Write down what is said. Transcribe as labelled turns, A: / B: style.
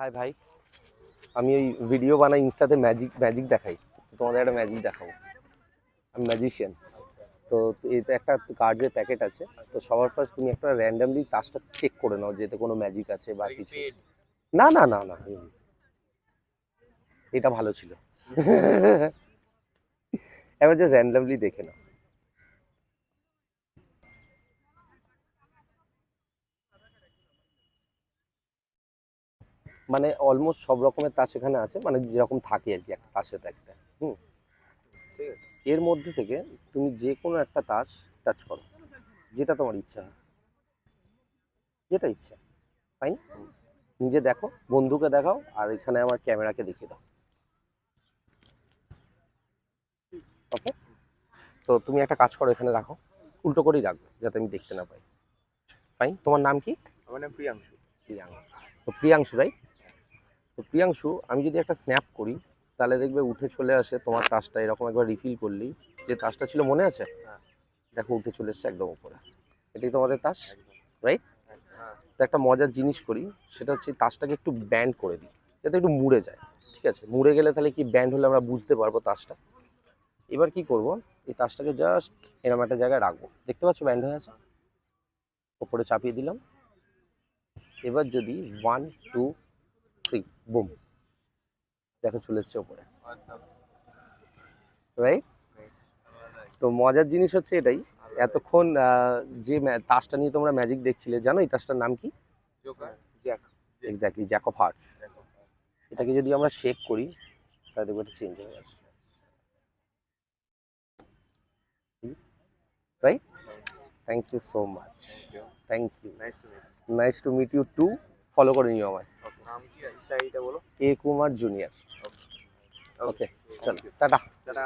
A: High ভাই, আমি ওই ভিডিও বানাই ইনস্টাতে, ম্যাজিক ম্যাজিক দেখাই। তোমাদের একটা ম্যাজিক দেখাবো। আমি ম্যাজিশিয়ান। তো এটা একটা কার্ডের প্যাকেট আছে। তো সবার ফার্স্ট তুমি একটা র্যান্ডামলি তাসটা চেক করে নাও যে এতে কোনো ম্যাজিক আছে বা কিছু। না না না না, এটা ভালো ছিল। এবার যে র্যান্ডামলি দেখে নাও। মানে অলমোস্ট সব রকমের তাস এখানে আছে, মানে যেরকম থাকে আর কি একটা তাসের একটা। হুম, ঠিক আছে। এর মধ্যে থেকে তুমি যে কোনো একটা তাস টাচ করো, যেটা তোমার ইচ্ছা হয়, যেটা ইচ্ছা। ফাইন। নিজে দেখো, বন্ধুকে দেখাও, আর এখানে আমার ক্যামেরাকে দেখিয়ে দাও। ওকে। তো তুমি একটা কাজ করো, এখানে রাখো, উল্টো করেই রাখবে যাতে আমি দেখতে না পাই। ফাইন। তোমার নাম কি?
B: আমার নাম প্রিয়াংশু।
A: প্রিয়াংশু। তো প্রিয়াংশু রাইট। তো প্রিয়াংশু, আমি যদি একটা স্ন্যাপ করি তাহলে দেখবে উঠে চলে আসে তোমার তাসটা। এরকম একবার রিফিল করলেই যে তাসটা ছিল, মনে আছে?
B: হ্যাঁ।
A: দেখো উঠে চলে এসছে একদম উপরে। এটাই তোমাদের তাস,
B: একদম।
A: রাইট?
B: হ্যাঁ।
A: তো একটা মজার জিনিস করি, সেটা হচ্ছে তাসটাকে একটু ব্যান্ড করে দিই যাতে একটু মুড়ে যায়। ঠিক আছে, মুড়ে গেলে তাহলে কি ব্যান্ড হলে আমরা বুঝতে পারবো তাসটা। এবার কি করব, এই তাসটাকে জাস্ট এরকম একটা জায়গায় রাখবো। দেখতে পাচ্ছ ব্যান্ড হয়ে আছে, ওপরে চাপিয়ে দিলাম। এবার যদি 1 2 3 বুম, দেখো চলে এসছে ওপরে, রাইট? তো মজার জিনিস হচ্ছে এটাই। এতক্ষণ যে তাসটা নিয়ে তোমরা ম্যাজিক দেখছিলে, জানো এই তাসটার নাম কি?
B: Joker. Jack.
A: Exactly, Jack of hearts. এটাকে যদি আমরা শেক করি তাহলে দেখবো এটা চেঞ্জ হয়ে গেছে, right? Thank you so much. Thank you.
B: Nice to meet.
A: Nice to meet you too. Follow করে নিও আমায়।
B: ওকে, নাম কি? ইনস্টা আইডিটা বলো।
A: এ কুমার জুনিয়র।
B: ওকে।
A: ওকে, চলো টাটা।
B: টাটা।